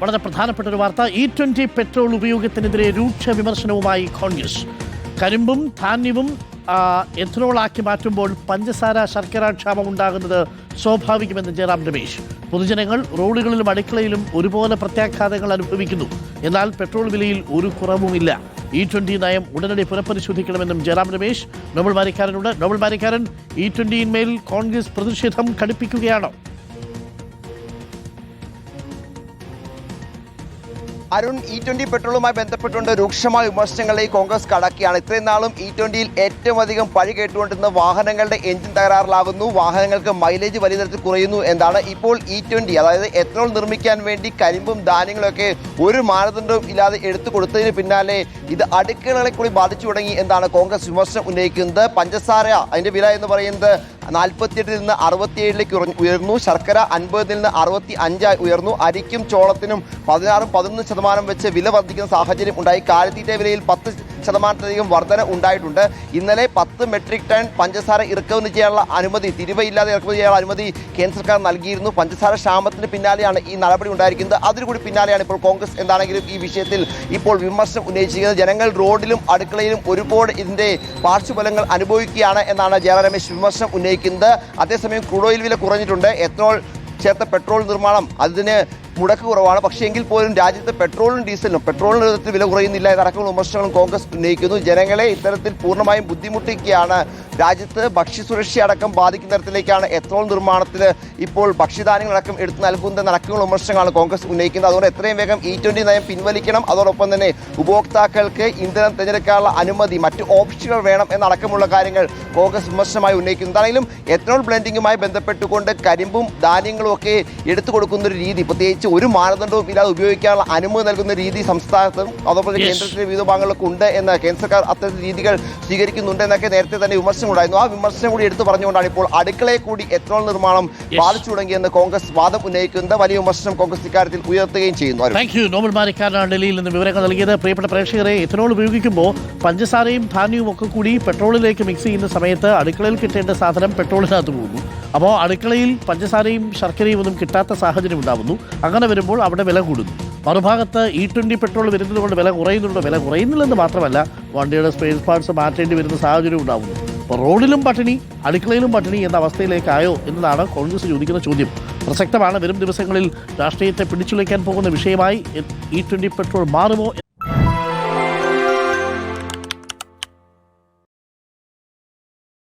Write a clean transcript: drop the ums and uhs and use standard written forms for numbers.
വളരെ പ്രധാനപ്പെട്ട ഒരു വാർത്ത. E20 പെട്രോൾ ഉപയോഗത്തിനെതിരെ രൂക്ഷ വിമർശനവുമായി കോൺഗ്രസ്. കരിമ്പും ധാന്യവും എഥനോളാക്കി മാറ്റുമ്പോൾ പഞ്ചസാര ശർക്കര ക്ഷാമം ഉണ്ടാകുന്നത് സ്വാഭാവികമെന്ന് ജയറാം രമേശ്. പൊതുജനങ്ങൾ റോഡുകളിലും അടുക്കളയിലും ഒരുപോലെ പ്രത്യാഘാതങ്ങൾ അനുഭവിക്കുന്നു. എന്നാൽ പെട്രോൾ വിലയിൽ ഒരു കുറവുമില്ല. E20 നയം ഉടനടി പുനഃപരിശോധിക്കണമെന്നും Jayaram Ramesh. Nobel മാരിക്കാരനുണ്ട്. Nobel Marikkaran, E20 Congress പ്രതിഷേധം ഘടിപ്പിക്കുകയാണോ? അരുൺ, E20 പെട്രോളുമായി ബന്ധപ്പെട്ടുകൊണ്ട് രൂക്ഷമായ വിമർശനങ്ങളിലേക്ക് കോൺഗ്രസ് കടക്കുകയാണ്. ഇത്രയും നാളും E20യിൽ ഏറ്റവും അധികം പഴി കേട്ടുകൊണ്ടിരുന്ന വാഹനങ്ങളുടെ എഞ്ചിൻ തകരാറിലാകുന്നു, വാഹനങ്ങൾക്ക് മൈലേജ് വലിയ തരത്തിൽ കുറയുന്നു എന്നാണ്. ഇപ്പോൾ E20, അതായത് എഥനോൾ നിർമ്മിക്കാൻ വേണ്ടി കരിമ്പും ധാന്യങ്ങളൊക്കെ ഒരു മാനദണ്ഡവും ഇല്ലാതെ എടുത്തു കൊടുത്തതിന് പിന്നാലെ ഇത് അടുക്കളകളെ കൂടി ബാധിച്ചു തുടങ്ങി എന്നാണ് കോൺഗ്രസ് വിമർശനം ഉന്നയിക്കുന്നത്. പഞ്ചസാര അതിൻ്റെ വില എന്ന് പറയുന്നത് 48 നിന്ന് 67ലേക്ക് ഉയർന്നു. ശർക്കര 50 നിന്ന് 65 ഉയർന്നു. അരിക്കും ചോളത്തിനും 16-11% വെച്ച് വില വർദ്ധിക്കുന്ന സാഹചര്യം ഉണ്ടായി. കാലിത്തീറ്റ വിലയിൽ 10% വർധന ഉണ്ടായിട്ടുണ്ട്. ഇന്നലെ 10 മെട്രിക് ടൺ പഞ്ചസാര ഇറക്കുമതി ചെയ്യാനുള്ള അനുമതി, തിരിവയില്ലാതെ ഇറക്കുമതി ചെയ്യാനുള്ള അനുമതി കേന്ദ്ര സർക്കാർ നൽകിയിരുന്നു. പഞ്ചസാര ക്ഷാമത്തിന് പിന്നാലെയാണ് ഈ നടപടി ഉണ്ടായിരിക്കുന്നത്. അതിനുകൂടി പിന്നാലെയാണ് ഇപ്പോൾ കോൺഗ്രസ് എന്താണെങ്കിലും ഈ വിഷയത്തിൽ ഇപ്പോൾ വിമർശനം ഉന്നയിച്ചിരിക്കുന്നത്. ജനങ്ങൾ റോഡിലും അടുക്കളയിലും ഒരുപാട് ഇതിൻ്റെ പാർശ്വഫലങ്ങൾ അനുഭവിക്കുകയാണ് എന്നാണ് ജയറാം രമേശ് വിമർശനം ഉന്നയിക്കുന്നത്. അതേസമയം ക്രൂഡ് ഓയിൽ വില കുറഞ്ഞിട്ടുണ്ട്. എഥനോൾ ചേർത്ത പെട്രോൾ നിർമ്മാണം അതിന് മുടക്ക് കുറവാണ്. പക്ഷേ എങ്കിൽ പോലും രാജ്യത്തെ പെട്രോളിനും ഡീസലിനും പെട്രോളിന് വില കുറയുന്നില്ല എന്നടക്കമുള്ള വിമർശനങ്ങളും കോൺഗ്രസ് ഉന്നയിക്കുന്നു. ജനങ്ങളെ ഇത്തരത്തിൽ പൂർണ്ണമായും ബുദ്ധിമുട്ടിക്കുകയാണ്. രാജ്യത്ത് ഭക്ഷ്യസുരക്ഷ അടക്കം ബാധിക്കുന്ന തരത്തിലേക്കാണ് എഥനോൾ നിർമ്മാണത്തിന് ഇപ്പോൾ ഭക്ഷ്യധാന്യങ്ങളടക്കം എടുത്തു നൽകുന്ന നടക്കുന്ന വിമർശനങ്ങളാണ് കോൺഗ്രസ് ഉന്നയിക്കുന്നത്. അതുകൊണ്ട് എത്രയും വേഗം E20 നയം പിൻവലിക്കണം. അതോടൊപ്പം തന്നെ ഉപഭോക്താക്കൾക്ക് ഇന്ധനം തിരഞ്ഞെടുക്കാനുള്ള അനുമതി, മറ്റ് ഓപ്ഷനുകൾ വേണം എന്നടക്കമുള്ള കാര്യങ്ങൾ കോൺഗ്രസ് വിമർശനമായി ഉന്നയിക്കുന്നു. എന്താണെങ്കിലും എഥനോൾ ബ്ലെൻഡിങ്ങുമായി ബന്ധപ്പെട്ടുകൊണ്ട് കരിമ്പും ധാന്യങ്ങളും ഒക്കെ എടുത്തു കൊടുക്കുന്ന ഒരു രീതി, പ്രത്യേകിച്ച് ഒരു മാനദണ്ഡവും ഇല്ലാതെ ഉപയോഗിക്കാനുള്ള അനുമതി നൽകുന്ന രീതി സംസ്ഥാനത്തും അതോടൊപ്പം കേന്ദ്രത്തിലെ വിവിധ ഭാഗങ്ങളിലൊക്കെ ഉണ്ട് എന്ന് കേന്ദ്ര സർക്കാർ അത്തരം രീതികൾ സ്വീകരിക്കുന്നുണ്ട് എന്നൊക്കെ നേരത്തെ തന്നെ വിമർശനം ഉണ്ടായിരുന്നു. ആ വിമർശനം കൂടി എടുത്തു പറഞ്ഞുകൊണ്ടാണ് ഇപ്പോൾ അടുക്കളയെ കൂടി എഥനോൾ നിർമ്മാണം ബാധിച്ചു തുടങ്ങിയെന്ന് കോൺഗ്രസ് വാദം ഉന്നയിക്കുന്നത്. വലിയ വിമർശനം കോൺഗ്രസ് ഇക്കാര്യത്തിൽ ഉയർത്തുകയും ചെയ്യുന്നു. Thank you. നോബൽ മാരിക്കാരനാണ് ഡൽഹിയിൽ നിന്ന് വിവരങ്ങൾ നൽകിയത്. പ്രിയപ്പെട്ട പ്രേക്ഷകരെ, എഥനോൾ ഉപയോഗിക്കുമ്പോൾ പഞ്ചസാരയും ധാന്യവും ഒക്കെ കൂടി പെട്രോളിലേക്ക് മിക്സ് ചെയ്യുന്ന സമയത്ത് അടുക്കളയിൽ കിട്ടേണ്ട സാധനം പെട്രോളിനകത്ത് പോകുന്നു. അപ്പോൾ അടുക്കളയിൽ പഞ്ചസാരയും ശർക്കരയും ഒന്നും കിട്ടാത്ത സാഹചര്യം ഉണ്ടാകുന്നു. അങ്ങനെ വരുമ്പോൾ അവിടെ വില കൂടുന്നു. മറുഭാഗത്ത് E20 പെട്രോൾ വരുന്നത് കൊണ്ട് വില കുറയുന്നുണ്ടോ? വില കുറയുന്നില്ലെന്ന് മാത്രമല്ല, വണ്ടിയുടെ സ്പെയർ പാർട്സ് മാറ്റേണ്ടി വരുന്ന സാഹചര്യം ഉണ്ടാകുന്നു. അപ്പോൾ റോഡിലും പട്ടിണി, അടുക്കളയിലും പട്ടിണി എന്ന അവസ്ഥയിലേക്കായോ എന്നതാണ് കോൺഗ്രസ് ചോദിക്കുന്ന ചോദ്യം. പ്രസക്തമാണ്. വരും ദിവസങ്ങളിൽ രാഷ്ട്രീയത്തെ പിടിച്ചുലയ്ക്കാൻ പോകുന്ന വിഷയമായി E20 പെട്രോൾ മാറുമോ?